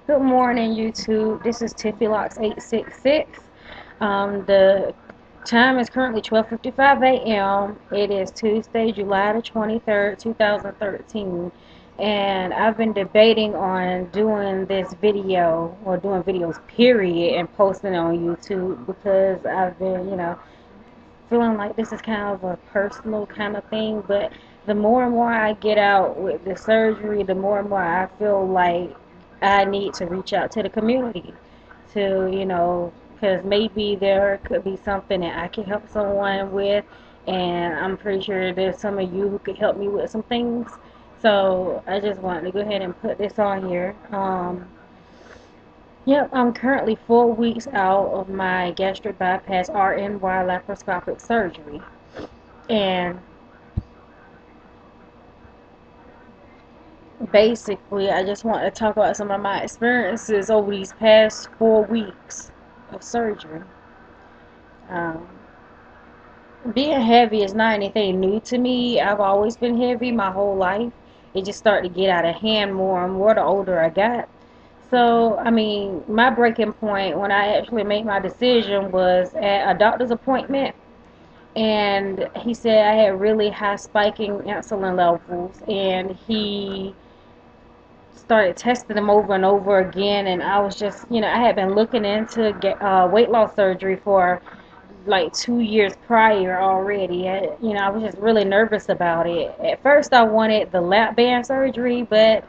Good morning, YouTube. This is TiffyLocks866. The time is currently 12:55 a.m. It is Tuesday, July the 23rd, 2013. And I've been debating on doing this video, or doing videos, period, and posting on YouTube because I've been, feeling like this is kind of a personal kind of thing. But the more and more I get out with the surgery, the more and more I feel like I need to reach out to the community to, because maybe there could be something that I can help someone with, and I'm pretty sure there's some of you who could help me with some things. So I just wanted to go ahead and put this on here. Yep, I'm currently 4 weeks out of my gastric bypass RNY laparoscopic surgery. And basically, I just want to talk about some of my experiences over these past 4 weeks of surgery. Um, Being heavy is not anything new to me. I've always been heavy my whole life. It just started to get out of hand more and more the older I got. So, I mean, my breaking point when I actually made my decision was at a doctor's appointment, and he said I had really high spiking insulin levels, and he started testing them over and over again. And I was just, I had been looking into weight loss surgery for like 2 years prior already. I was just really nervous about it. At first, I wanted the lap band surgery, but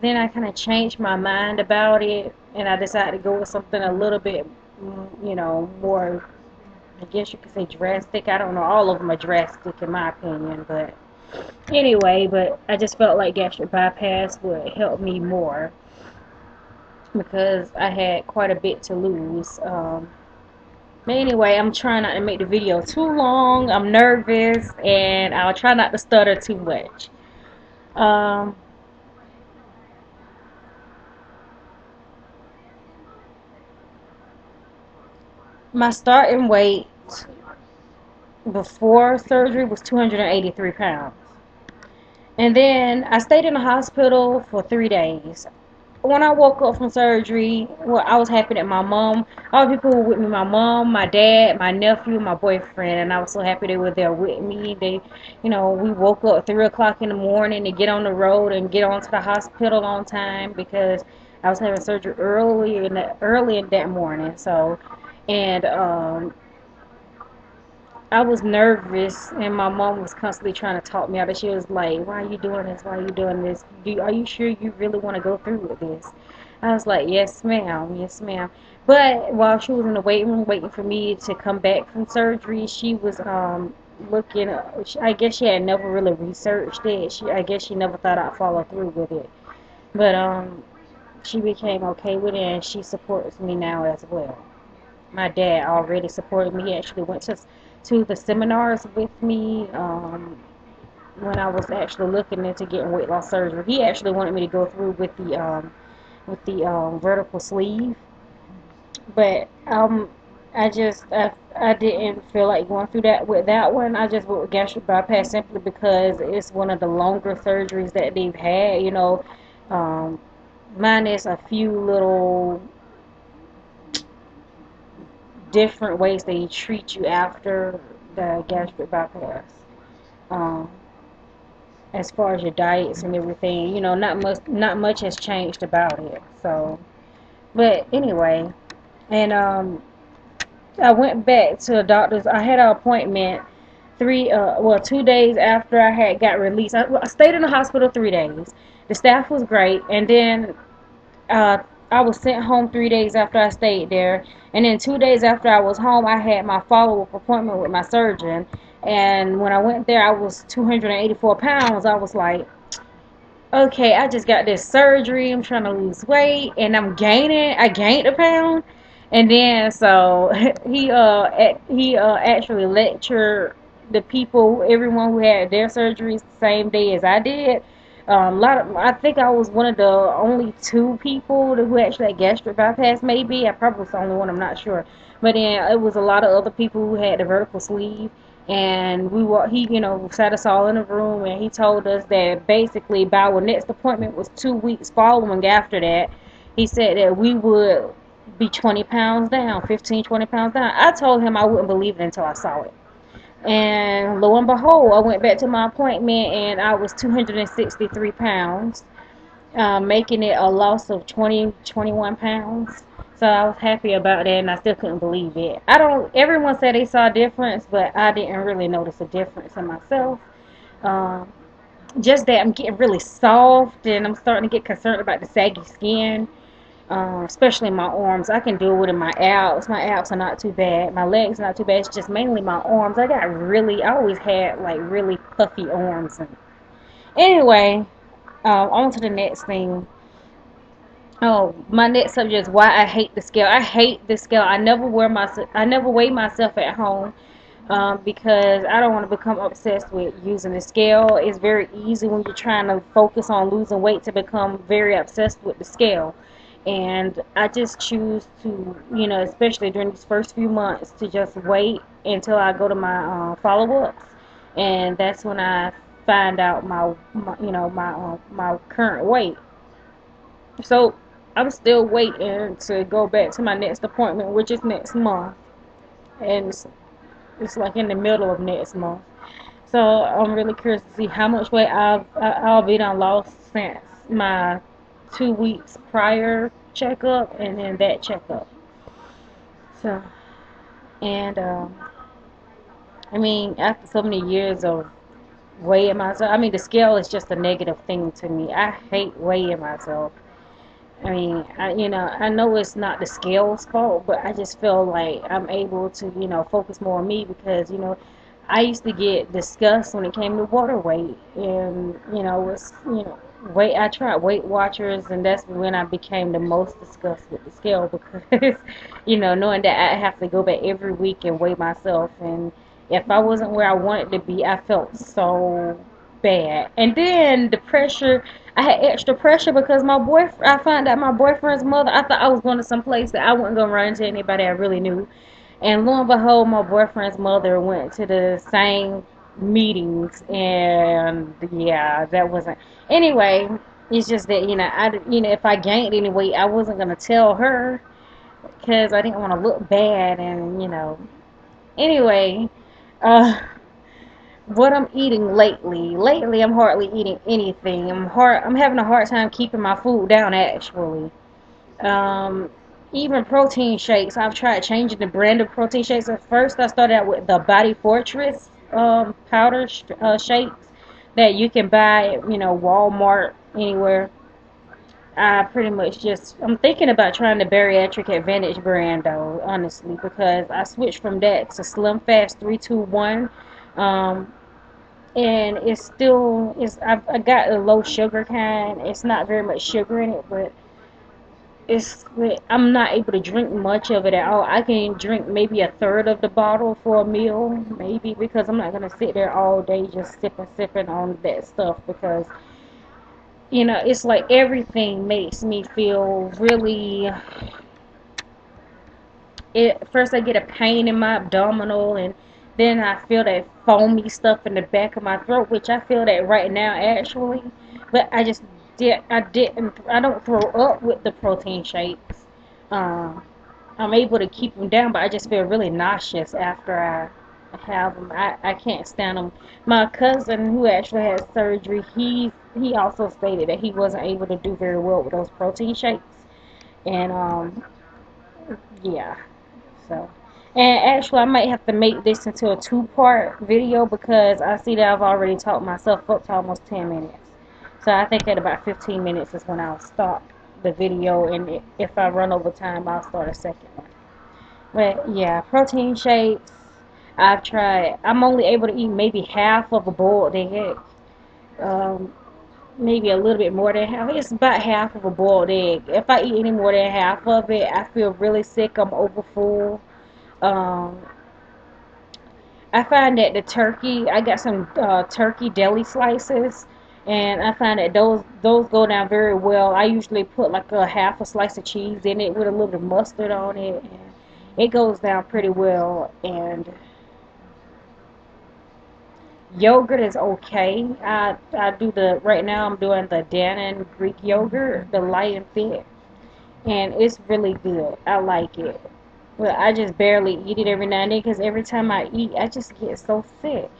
then I kind of changed my mind about it, and I decided to go with something a little bit, more, I guess you could say, drastic. I don't know. All of them are drastic in my opinion, but anyway, but I just felt like gastric bypass would help me more because I had quite a bit to lose. But anyway, I'm trying not to make the video too long. I'm nervous, and I'll try not to stutter too much. Um, my starting weight before surgery was 283 pounds. And then I stayed in the hospital for 3 days. When I woke up from surgery, well, I was happy that my mom, all the people who were with me, my mom, my dad, my nephew, my boyfriend, and I was so happy they were there with me. We woke up at 3 o'clock in the morning to get on the road and get on to the hospital on time because I was having surgery early in that morning. So, and I was nervous, and my mom was constantly trying to talk me out of it. She was like, "Why are you doing this? Why are you doing this? Are you sure you really want to go through with this?" I was like, "Yes, ma'am. Yes, ma'am." But while she was in the waiting room waiting for me to come back from surgery, she was looking. I guess she had never really researched it. I guess she never thought I'd follow through with it. But she became okay with it, and she supports me now as well. My dad already supported me. He actually went to the seminars with me when I was actually looking into getting weight loss surgery. He actually wanted me to go through with the vertical sleeve, but I didn't feel like going through that with that one. I just went with gastric bypass simply because it's one of the longer surgeries that they've had. Um, minus a few little different ways they treat you after the gastric bypass. Um, as far as your diets and everything, not much has changed about it. So, but anyway, and I went back to the doctor's. I had an appointment 2 days after I had got released. I stayed in the hospital 3 days. The staff was great, and then uh, I was sent home 3 days after I stayed there, and then 2 days after I was home, I had my follow-up appointment with my surgeon. And when I went there, I was 284 pounds. I was like, okay, I just got this surgery. I'm trying to lose weight, and I'm gaining. I gained a pound, and then so he actually lectured the people, everyone who had their surgeries the same day as I did. I think I was one of the only two people who actually had gastric bypass. Maybe I probably was the only one. I'm not sure, but then it was a lot of other people who had the vertical sleeve. And he, sat us all in a room, and he told us that basically by our next appointment was 2 weeks following after that, He said that we would be 20 pounds down, 15, 20 pounds down. I told him I wouldn't believe it until I saw it. And lo and behold, I went back to my appointment and I was 263 pounds, making it a loss of 20, 21 pounds. So I was happy about that, and I still couldn't believe it. I don't. Everyone said they saw a difference, but I didn't really notice a difference in myself. Um, just that I'm getting really soft, and I'm starting to get concerned about the saggy skin, especially my arms. I can deal with it. My abs. My abs are not too bad. My legs are not too bad. It's just mainly my arms. I always had like really puffy arms. And anyway, on to the next thing. Oh, my next subject is why I hate the scale. I hate the scale. I never weigh myself at home, because I don't want to become obsessed with using the scale. It's very easy when you're trying to focus on losing weight to become very obsessed with the scale. And I just choose to, especially during these first few months, to just wait until I go to my follow-ups, and that's when I find out my current weight. So I'm still waiting to go back to my next appointment, which is next month, and it's like in the middle of next month. So I'm really curious to see how much weight I'll be done lost since my 2 weeks prior checkup and then that checkup. So, and I mean, after so many years of weighing myself, I mean, the scale is just a negative thing to me. I hate weighing myself. I mean, I know it's not the scale's fault, but I just feel like I'm able to, focus more on me because, I used to get disgust when it came to water weight, and, weight. I tried Weight Watchers, and that's when I became the most disgusted with the scale because, knowing that I have to go back every week and weigh myself, and if I wasn't where I wanted to be, I felt so bad. And then the pressure, I had extra pressure because I found out my boyfriend's mother, I thought I was going to some place that I wasn't going to run into anybody I really knew. And lo and behold, my boyfriend's mother went to the same meetings, and yeah, that wasn't. Anyway, it's just that if I gained any weight, I wasn't gonna tell her because I didn't want to look bad, and Anyway, uh, what I'm eating lately. Lately, I'm hardly eating anything. I'm having a hard time keeping my food down actually. Um, Even protein shakes, I've tried changing the brand of protein shakes. At first, I started out with the Body Fortress powder shakes that you can buy at, Walmart, anywhere. I'm thinking about trying the Bariatric Advantage brand, though, honestly, because I switched from that to Slim Fast 321. Um, and I got a low sugar kind. It's not very much sugar in it, but I'm not able to drink much of it at all. I can drink maybe a third of the bottle for a meal, maybe, because I'm not gonna sit there all day just sipping on that stuff because it's like everything makes me feel really. First I get a pain in my abdominal, and then I feel that foamy stuff in the back of my throat, which I feel that right now actually. But I don't throw up with the protein shakes. Um, I'm able to keep them down, but I just feel really nauseous after I have them. I can't stand them. My cousin, who actually had surgery, he also stated that he wasn't able to do very well with those protein shakes, and yeah. So, and actually, I might have to make this into a two-part video because I see that I've already talked myself up to almost 10 minutes. So I think at about 15 minutes is when I'll stop the video, and if I run over time, I'll start a second one. But yeah, protein shakes, I've tried. I'm only able to eat maybe half of a boiled egg. Um, Maybe a little bit more than half. It's about half of a boiled egg. If I eat any more than half of it, I feel really sick. I'm overfull. Um, I find that the turkey, I got some turkey deli slices, and I find that those go down very well. I usually put like a half a slice of cheese in it with a little bit of mustard on it, and it goes down pretty well. And yogurt is okay. I do right now I'm doing the Dannon Greek yogurt, the light and fit. and it's really good. I like it. But I just barely eat it every now and then because every time I eat, I just get so sick.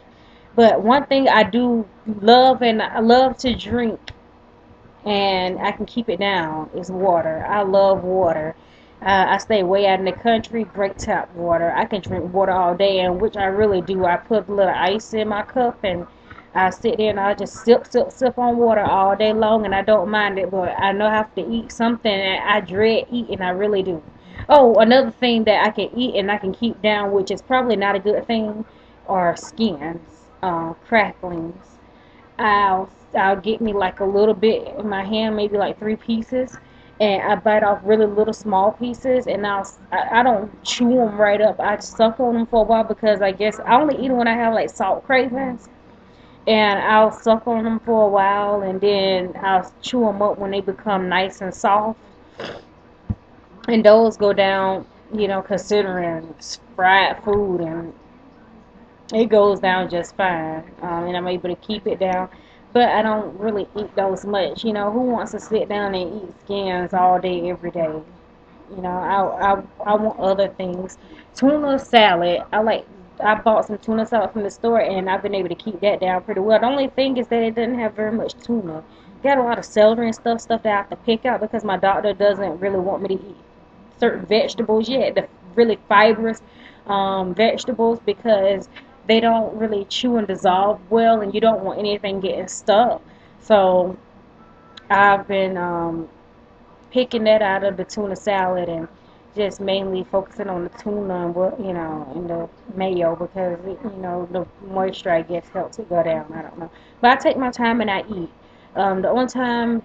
But one thing I do love, and I love to drink, and I can keep it down, is water. I love water. I stay way out in the country, great tap water. I can drink water all day, and which I really do. I put a little ice in my cup, and I sit there and I just sip, sip, sip on water all day long, and I don't mind it. But I know I have to eat something, and I dread eating. I really do. Oh, another thing that I can eat and I can keep down, which is probably not a good thing, are skins, cracklings. I'll get me like a little bit in my hand, maybe like 3 pieces, and I bite off really little small pieces, and I don't chew them right up. I just suck on them for a while because I guess I only eat them when I have like salt cravings, and I'll suck on them for a while, and then I'll chew them up when they become nice and soft, and those go down. Considering it's fried food, and it goes down just fine, and I'm able to keep it down. But I don't really eat those much. Who wants to sit down and eat skins all day, every day? I want other things. Tuna salad. I bought some tuna salad from the store, and I've been able to keep that down pretty well. The only thing is that it doesn't have very much tuna. Got a lot of celery and stuff that I have to pick out because my doctor doesn't really want me to eat certain vegetables yet, the really fibrous vegetables, because they don't really chew and dissolve well, and you don't want anything getting stuck. So I've been picking that out of the tuna salad and just mainly focusing on the tuna and and the mayo, because the moisture, I guess, helps it go down. I don't know, but I take my time and I eat. The only time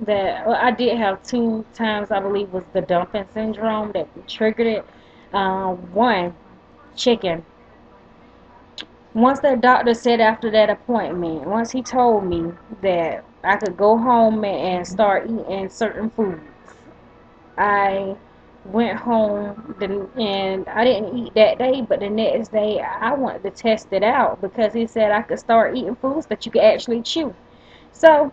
that, well, I did have 2 times, I believe, was the dumping syndrome that triggered it. One, chicken. Once that doctor said after that appointment, once he told me that I could go home and start eating certain foods, I went home and I didn't eat that day, but the next day I wanted to test it out because he said I could start eating foods that you could actually chew. So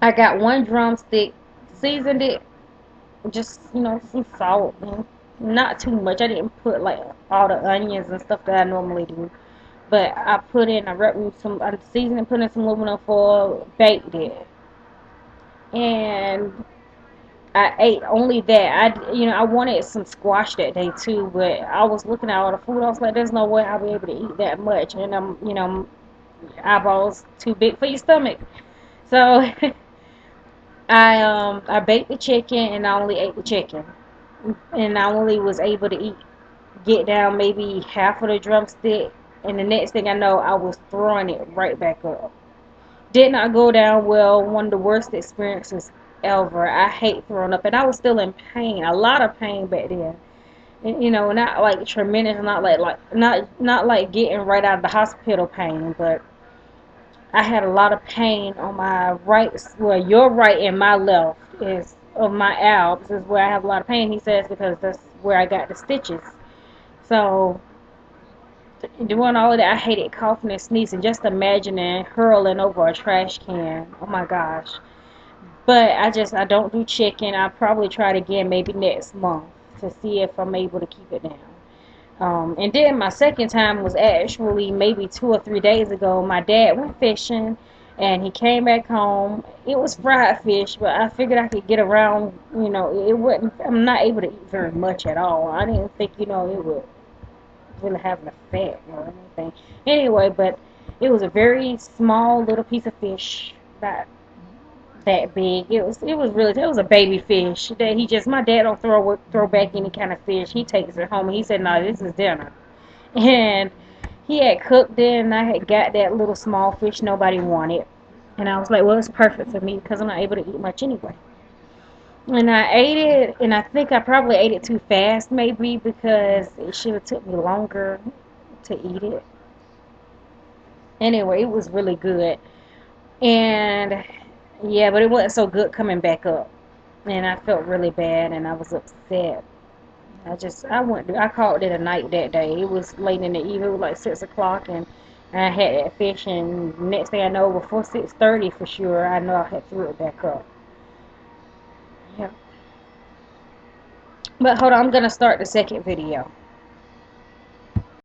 I got one drumstick, seasoned it, just some salt, and not too much. I didn't put like all the onions and stuff that I normally do, but I rubbed in some, I seasoned and put in some aluminum foil, baked it, and I ate only that. I wanted some squash that day too, but I was looking at all the food. I was like, there's no way I'll be able to eat that much, and eyeballs too big for your stomach. So I baked the chicken, and I only ate the chicken, and I only was able to get down maybe half of the drumstick, and the next thing I know, I was throwing it right back up. Did not go down well. One of the worst experiences ever. I hate throwing up, and I was still in pain, a lot of pain back then. And, not like tremendous, not like getting right out of the hospital pain, but I had a lot of pain on my right, well, your right and my left is of my abs is where I have a lot of pain. He says because that's where I got the stitches. So doing all of that, I hated coughing and sneezing. Just imagining hurling over a trash can. Oh my gosh. But I don't do chicken. I'll probably try it again maybe next month to see if I'm able to keep it down. And then my second time was actually maybe 2 or 3 days ago. My dad went fishing, and he came back home. It was fried fish, but I figured I could get around. It wouldn't. I'm not able to eat very much at all. I didn't think it would really have an effect or anything. Anyway, but it was a very small little piece of fish, about that big. It was a baby fish that my dad don't throw back any kind of fish. He takes it home and he said, "No, this is dinner." And he had cooked it, and I had got that little small fish nobody wanted, and I was like, "Well, it's perfect for me because I'm not able to eat much anyway." And I ate it, and I think I probably ate it too fast, maybe because it should have took me longer to eat it. Anyway, it was really good. And yeah, but it wasn't so good coming back up. And I felt really bad, and I was upset. I called it a night that day. It was late in the evening, it was like 6 o'clock, and I had that fish, and next thing I know, before 6:30 for sure, I know I had threw it back up. Yeah. But hold on, I'm gonna start the second video.